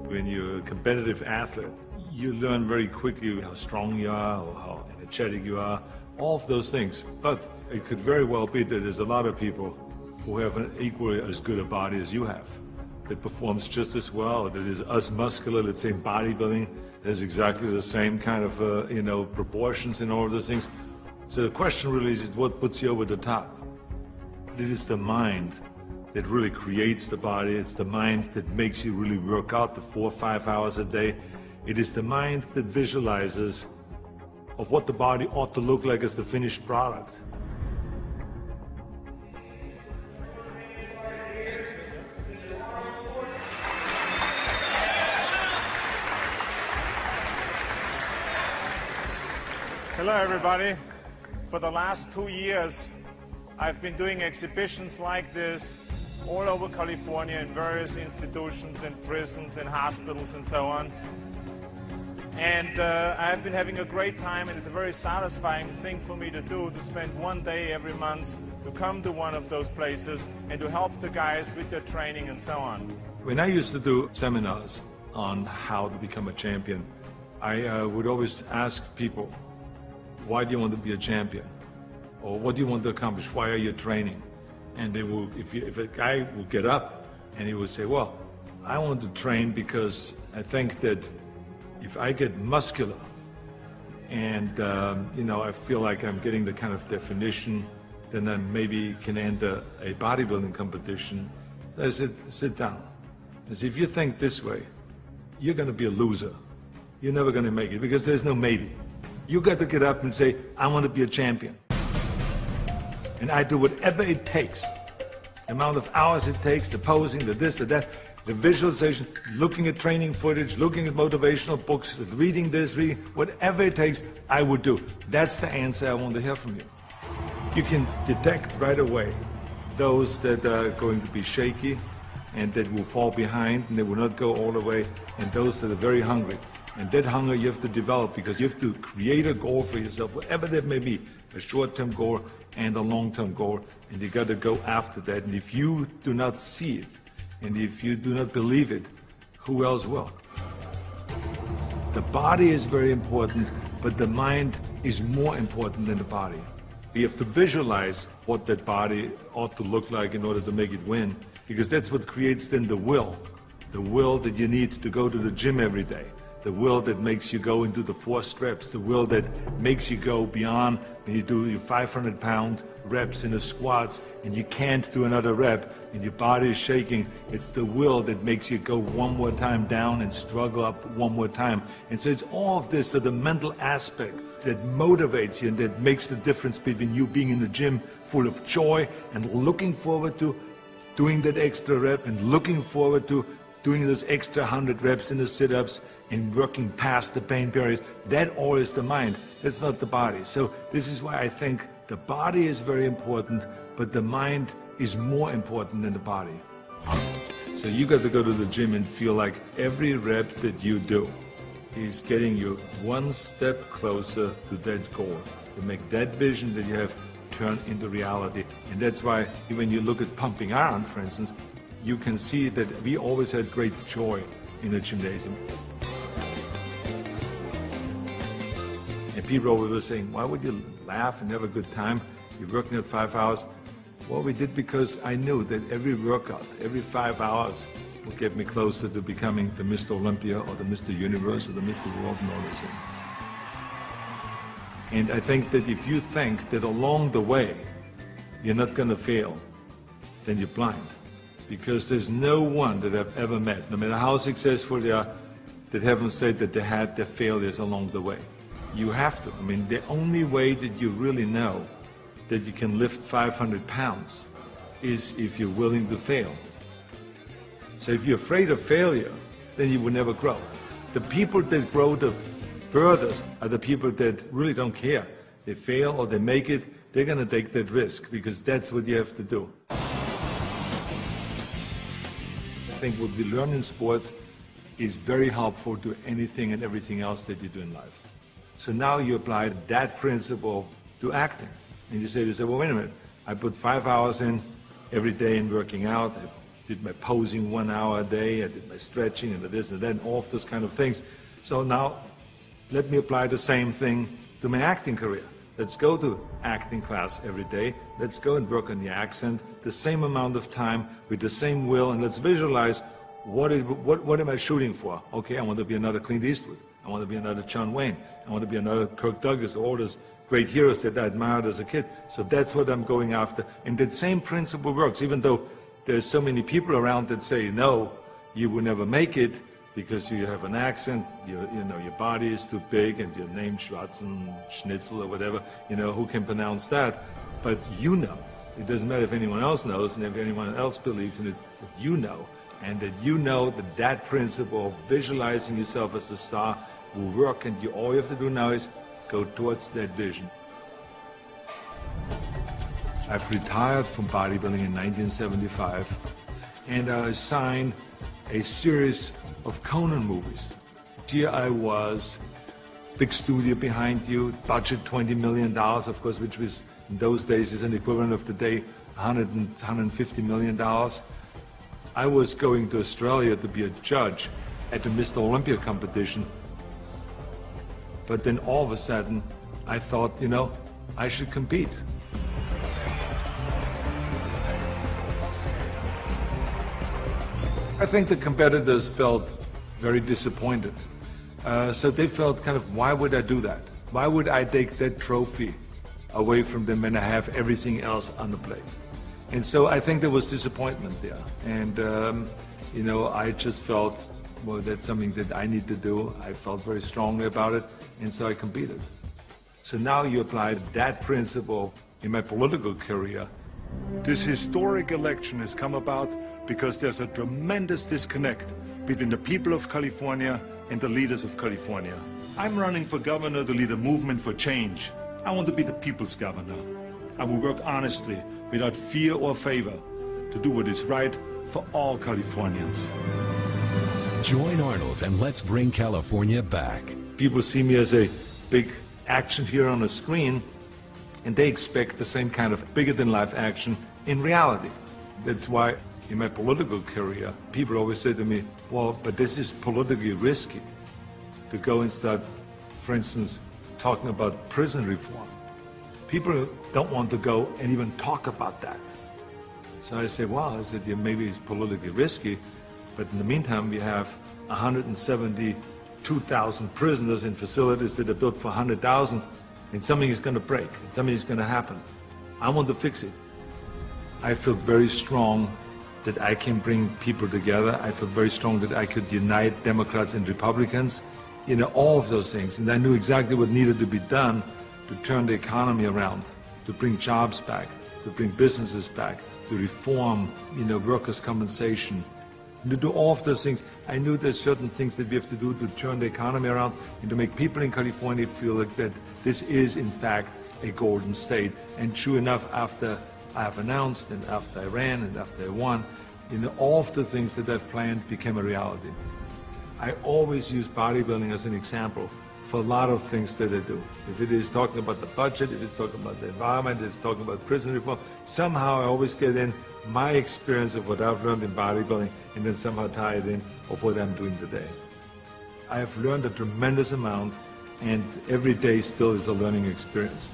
When you're a competitive athlete, you learn very quickly how strong you are or how energetic you are, all of those things. But it could very well be that there's a lot of people who have an equally as good a body as you have, that performs just as well, that is as muscular, let's say in bodybuilding, there's exactly the same kind of proportions in all of those things. So the question really is what puts you over the top? It is the mind that really creates the body. It's the mind that makes you really work out the 4 or 5 hours a day. It is the mind that visualizes of what the body ought to look like as the finished product. Hello everybody. For the last 2 years I've been doing exhibitions like this all over California in various institutions, in prisons, in hospitals and so on. And I've been having a great time, and it's a very satisfying thing for me to do, to spend one day every month to come to one of those places and to help the guys with their training and so on. When I used to do seminars on how to become a champion, I would always ask people, why do you want to be a champion? Or what do you want to accomplish? Why are you training? And they will, if a guy will get up and he will say, well, I want to train because I think that if I get muscular and I feel like I'm getting the kind of definition, then I maybe can enter a bodybuilding competition. I said, sit down. I said, if you think this way, you're going to be a loser. You're never going to make it because there's no maybe. You got to get up and say, I want to be a champion. And I do whatever it takes, the amount of hours it takes, the posing, the this, the that, the visualization, looking at training footage, looking at motivational books, reading this, reading, whatever it takes, I would do. That's the answer I want to hear from you. You can detect right away those that are going to be shaky and that will fall behind and they will not go all the way, and those that are very hungry. And that hunger you have to develop because you have to create a goal for yourself, whatever that may be, a short-term goal and a long-term goal, and you got to go after that. And if you do not see it, and if you do not believe it, who else will? The body is very important, but the mind is more important than the body. You have to visualize what that body ought to look like in order to make it win, because that's what creates then the will that you need to go to the gym every day. The will that makes you go into the 4 reps, the will that makes you go beyond when you do your 500-pound reps in the squats and you can't do another rep and your body is shaking. It's the will that makes you go one more time down and struggle up one more time. And so it's all of this, so the mental aspect that motivates you and that makes the difference between you being in the gym full of joy and looking forward to doing that extra rep and looking forward to doing those extra 100 reps in the sit-ups and working past the pain barriers. That all is the mind. That's not the body. So this is why I think the body is very important, but the mind is more important than the body. So you got to go to the gym and feel like every rep that you do is getting you one step closer to that goal, to make that vision that you have turn into reality. And that's why when you look at pumping iron, for instance, you can see that we always had great joy in the gymnasium. And people always were saying, why would you laugh and have a good time? You're working at 5 hours. Well, we did because I knew that every workout, every 5 hours, will get me closer to becoming the Mr. Olympia or the Mr. Universe or the Mr. World and all those things. And I think that if you think that along the way you're not going to fail, then you're blind. Because there's no one that I've ever met, no matter how successful they are, that haven't said that they had their failures along the way. You have to. I mean, the only way that you really know that you can lift 500 pounds is if you're willing to fail. So if you're afraid of failure, then you will never grow. The people that grow the furthest are the people that really don't care. They fail or they make it, they're going to take that risk because that's what you have to do. I think what we learn in sports is very helpful to anything and everything else that you do in life. So now you apply that principle to acting. And you say, well, wait a minute, I put 5 hours in every day in working out, I did my posing 1 hour a day, I did my stretching and this and that, and all of those kind of things. So now, let me apply the same thing to my acting career. Let's go to acting class every day. Let's go and work on the accent, the same amount of time, with the same will, and let's visualize what am I shooting for? Okay, I want to be another Clint Eastwood. I want to be another John Wayne. I want to be another Kirk Douglas, all those great heroes that I admired as a kid. So that's what I'm going after. And that same principle works, even though there's so many people around that say, no, you will never make it because you have an accent, your body is too big, and your name Schnitzel or whatever, who can pronounce that? But you know. It doesn't matter if anyone else knows, and if anyone else believes in it, but you know. And that you know that principle of visualizing yourself as a star will work, and all you have to do now is go towards that vision. I've retired from bodybuilding in 1975, and I signed a series of Conan movies. Here I was, big studio behind you, budget $20 million, of course, which was in those days is an equivalent of today, $150 million. I was going to Australia to be a judge at the Mr. Olympia competition. But then all of a sudden, I thought, I should compete. I think the competitors felt very disappointed. So they felt kind of, why would I do that? Why would I take that trophy away from them when I have everything else on the plate? And so I think there was disappointment there. And, I just felt, well, that's something that I need to do. I felt very strongly about it, and so I competed. So now you apply that principle in my political career. This historic election has come about because there's a tremendous disconnect between the people of California and the leaders of California. I'm running for governor to lead a movement for change. I want to be the people's governor. I will work honestly, without fear or favor, to do what is right for all Californians. Join Arnold and let's bring California back. People see me as a big action hero on the screen, and they expect the same kind of bigger-than-life action in reality. That's why in my political career, people always say to me, well, but this is politically risky to go and start, for instance, talking about prison reform. People don't want to go and even talk about that. So I say, well, yeah, maybe it's politically risky, but in the meantime, we have 172,000 prisoners in facilities that are built for 100,000, and something is going to break, and something is going to happen. I want to fix it. I feel very strong that I can bring people together. I feel very strong that I could unite Democrats and Republicans, all of those things. And I knew exactly what needed to be done to turn the economy around, to bring jobs back, to bring businesses back, to reform, workers' compensation, and to do all of those things. I knew there's certain things that we have to do to turn the economy around and to make people in California feel like that this is, in fact, a golden state. And true enough, after I have announced, and after I ran, and after I won, all of the things that I've planned became a reality. I always use bodybuilding as an example for a lot of things that I do. If it is talking about the budget, if it's talking about the environment, if it's talking about prison reform, somehow I always get in my experience of what I've learned in bodybuilding and then somehow tie it in of what I'm doing today. I have learned a tremendous amount, and every day still is a learning experience.